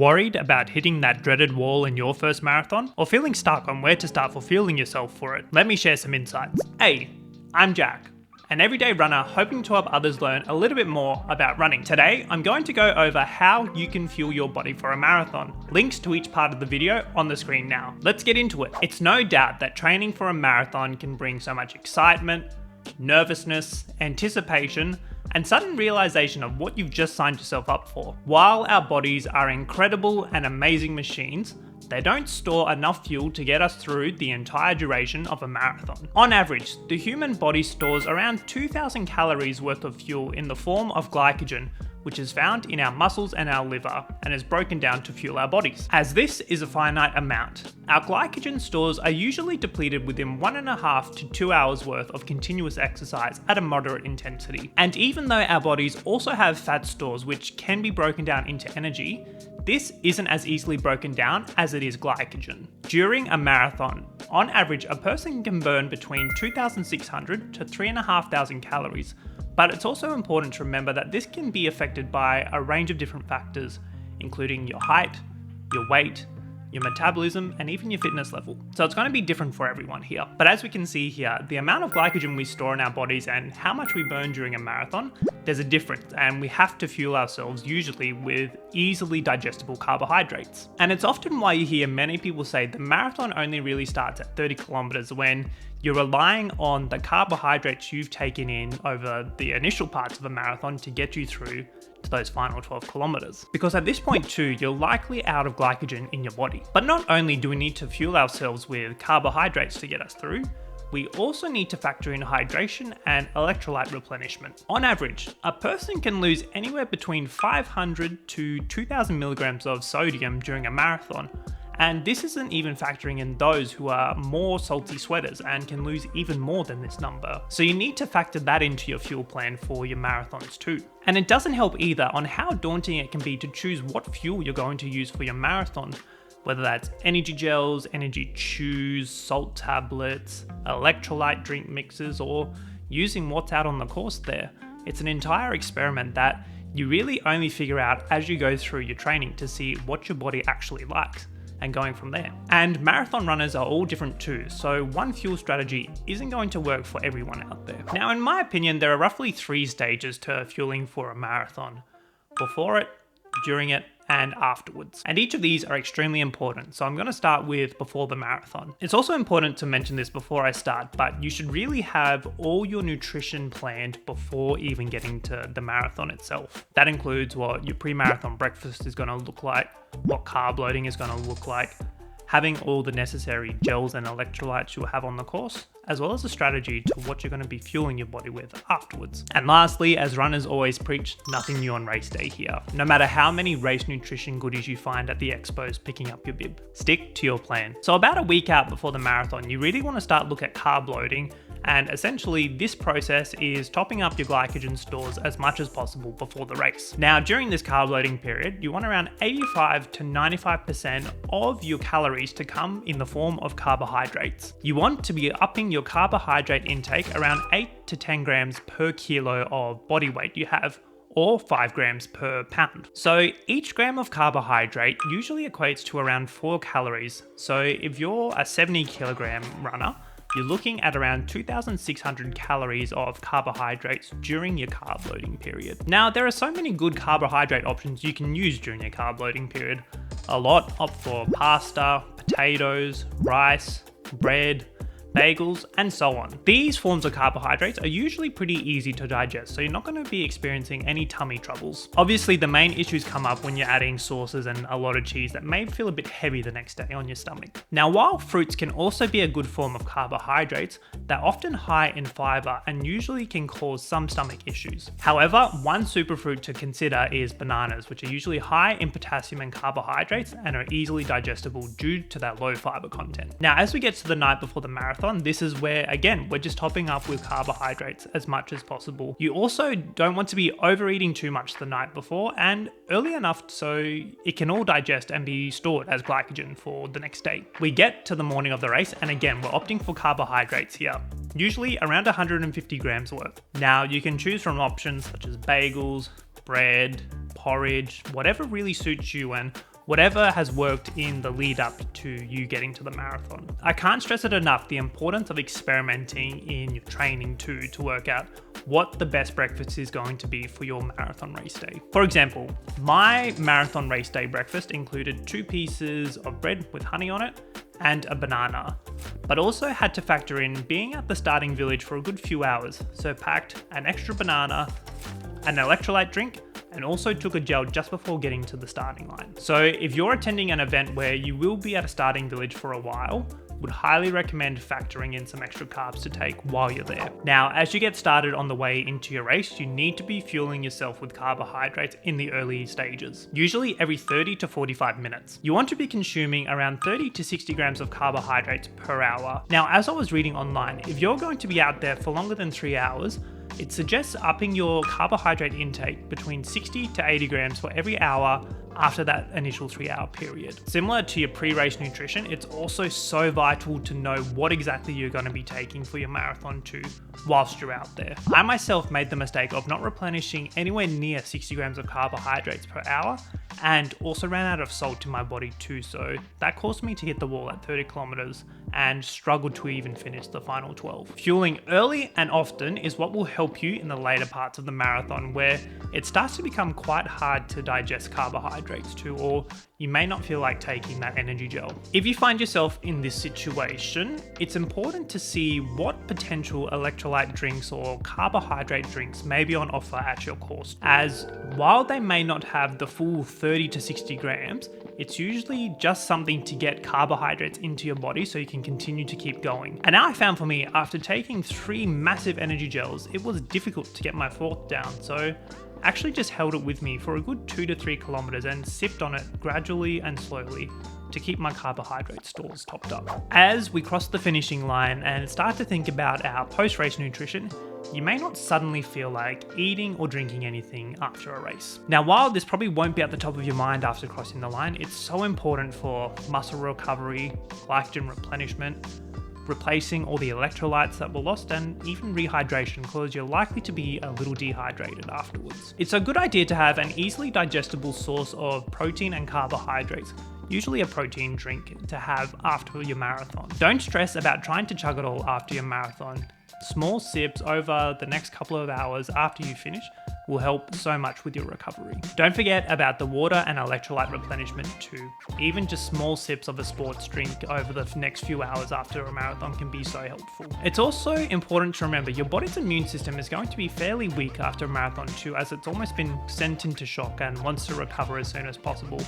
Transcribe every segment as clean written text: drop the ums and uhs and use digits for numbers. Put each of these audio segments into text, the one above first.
Worried about hitting that dreaded wall in your first marathon? Or feeling stuck on where to start for fueling yourself for it? Let me share some insights. Hey, I'm Jack, an everyday runner hoping to help others learn a little bit more about running. Today, I'm going to go over how you can fuel your body for a marathon. Links to each part of the video on the screen now. Let's get into it. It's no doubt that training for a marathon can bring so much excitement, nervousness, anticipation, and sudden realization of what you've just signed yourself up for. While our bodies are incredible and amazing machines, they don't store enough fuel to get us through the entire duration of a marathon. On average, the human body stores around 2,000 calories worth of fuel in the form of glycogen, which is found in our muscles and our liver and is broken down to fuel our bodies. As this is a finite amount, our glycogen stores are usually depleted within 1.5 to 2 hours worth of continuous exercise at a moderate intensity. And even though our bodies also have fat stores which can be broken down into energy, this isn't as easily broken down as it is glycogen. During a marathon, on average, a person can burn between 2,600 to 3,500 calories, but it's also important to remember that this can be affected by a range of different factors, including your height, your weight, your metabolism, and even your fitness level. So it's going to be different for everyone here. But as we can see here, the amount of glycogen we store in our bodies and how much we burn during a marathon, there's a difference, and we have to fuel ourselves usually with easily digestible carbohydrates. And it's often why you hear many people say the marathon only really starts at 30 kilometers when you're relying on the carbohydrates you've taken in over the initial parts of a marathon to get you through to those final 12 kilometers. Because at this point too, you're likely out of glycogen in your body. But not only do we need to fuel ourselves with carbohydrates to get us through, we also need to factor in hydration and electrolyte replenishment. On average, a person can lose anywhere between 500 to 2,000 milligrams of sodium during a marathon. And this isn't even factoring in those who are more salty sweaters and can lose even more than this number. So you need to factor that into your fuel plan for your marathons too. And it doesn't help either on how daunting it can be to choose what fuel you're going to use for your marathon. Whether that's energy gels, energy chews, salt tablets, electrolyte drink mixes, or using what's out on the course there. It's an entire experiment that you really only figure out as you go through your training to see what your body actually likes, and going from there. And marathon runners are all different too, so one fuel strategy isn't going to work for everyone out there. Now, in my opinion, there are roughly 3 stages to fueling for a marathon: before it, during it, and afterwards. And each of these are extremely important, so I'm going to start with before the marathon. It's also important to mention this before I start, but you should really have all your nutrition planned before even getting to the marathon itself. That includes what your pre-marathon breakfast is going to look like, what carb loading is going to look like, having all the necessary gels and electrolytes you'll have on the course, as well as a strategy to what you're going to be fueling your body with afterwards. And lastly, as runners always preach, nothing new on race day here. No matter how many race nutrition goodies you find at the expos picking up your bib, stick to your plan. So about a week out before the marathon, you really want to start look at carb loading. And essentially this process is topping up your glycogen stores as much as possible before the race. Now, during this carb loading period, you want around 85 to 95% of your calories to come in the form of carbohydrates. You want to be upping your carbohydrate intake around 8 to 10 grams per kilo of body weight you have, or 5 grams per pound. So each gram of carbohydrate usually equates to around 4 calories. So if you're a 70 kilogram runner, you're looking at around 2,600 calories of carbohydrates during your carb loading period. Now, there are so many good carbohydrate options you can use during your carb loading period. A lot opt for pasta, potatoes, rice, bread, bagels, and so on. These forms of carbohydrates are usually pretty easy to digest, so you're not going to be experiencing any tummy troubles. Obviously, the main issues come up when you're adding sauces and a lot of cheese that may feel a bit heavy the next day on your stomach. Now, while fruits can also be a good form of carbohydrates, they're often high in fiber and usually can cause some stomach issues. However, one superfruit to consider is bananas, which are usually high in potassium and carbohydrates and are easily digestible due to that low fiber content. Now, as we get to the night before the marathon, this is where, again, we're just topping up with carbohydrates as much as possible. You also don't want to be overeating too much the night before and early enough so it can all digest and be stored as glycogen for the next day. We get to the morning of the race, and again, we're opting for carbohydrates here, usually around 150 grams worth. Now, you can choose from options such as bagels, bread, porridge, whatever really suits you and whatever has worked in the lead up to you getting to the marathon. I can't stress it enough, the importance of experimenting in your training too, to work out what the best breakfast is going to be for your marathon race day. For example, my marathon race day breakfast included 2 pieces of bread with honey on it and a banana, but also had to factor in being at the starting village for a good few hours, so packed an extra banana, an electrolyte drink, and also took a gel just before getting to the starting line. So if you're attending an event where you will be at a starting village for a while, would highly recommend factoring in some extra carbs to take while you're there. Now, as you get started on the way into your race, you need to be fueling yourself with carbohydrates in the early stages, usually every 30 to 45 minutes. You want to be consuming around 30 to 60 grams of carbohydrates per hour. Now, as I was reading online, if you're going to be out there for longer than 3 hours, it suggests upping your carbohydrate intake between 60 to 80 grams for every hour after that initial 3-hour period. Similar to your pre-race nutrition, it's also so vital to know what exactly you're going to be taking for your marathon too whilst you're out there. I myself made the mistake of not replenishing anywhere near 60 grams of carbohydrates per hour, and also ran out of salt in my body too, so that caused me to hit the wall at 30 kilometers and struggled to even finish the final 12. Fueling early and often is what will help you in the later parts of the marathon, where it starts to become quite hard to digest carbohydrates too, or you may not feel like taking that energy gel. If you find yourself in this situation, it's important to see what potential electrolyte drinks or carbohydrate drinks may be on offer at your course, as while they may not have the full 30 to 60 grams, it's usually just something to get carbohydrates into your body so you can continue to keep going. And now I found for me, after taking 3 massive energy gels, it was difficult to get my 4th down, so actually just held it with me for a good 2 to 3 kilometers and sipped on it gradually and slowly to keep my carbohydrate stores topped up. As we cross the finishing line and start to think about our post-race nutrition, you may not suddenly feel like eating or drinking anything after a race. Now, while this probably won't be at the top of your mind after crossing the line, it's so important for muscle recovery, glycogen replenishment, replacing all the electrolytes that were lost, and even rehydration, because you're likely to be a little dehydrated afterwards. It's a good idea to have an easily digestible source of protein and carbohydrates, usually a protein drink, to have after your marathon. Don't stress about trying to chug it all after your marathon. Small sips over the next couple of hours after you finish will help so much with your recovery. Don't forget about the water and electrolyte replenishment too. Even just small sips of a sports drink over the next few hours after a marathon can be so helpful. It's also important to remember your body's immune system is going to be fairly weak after a marathon too, as it's almost been sent into shock and wants to recover as soon as possible.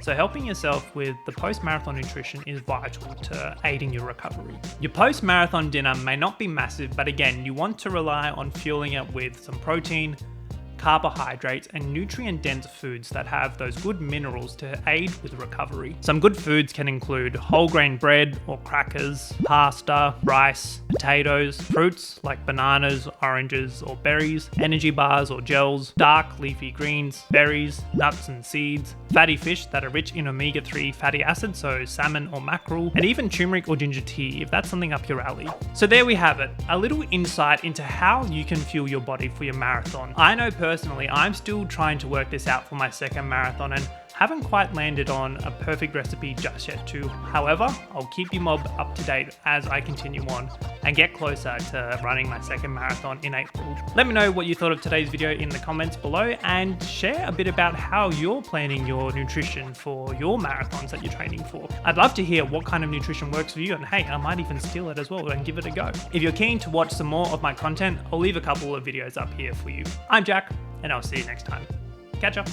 So helping yourself with the post-marathon nutrition is vital to aiding your recovery. Your post-marathon dinner may not be massive, but again, you want to rely on fueling it with some protein, carbohydrates, and nutrient-dense foods that have those good minerals to aid with recovery. Some good foods can include whole grain bread or crackers, pasta, rice, potatoes, fruits like bananas, oranges, or berries, energy bars or gels, dark leafy greens, berries, nuts and seeds, fatty fish that are rich in omega-3 fatty acids, so salmon or mackerel, and even turmeric or ginger tea if that's something up your alley. So there we have it, a little insight into how you can fuel your body for your marathon. I know personally, I'm still trying to work this out for my second marathon and haven't quite landed on a perfect recipe just yet too. However, I'll keep you mob up to date as I continue on and get closer to running my second marathon in April. Let me know what you thought of today's video in the comments below, and share a bit about how you're planning your nutrition for your marathons that you're training for. I'd love to hear what kind of nutrition works for you, and hey, I might even steal it as well and give it a go. If you're keen to watch some more of my content, I'll leave a couple of videos up here for you. I'm Jack, and I'll see you next time. Catch ya.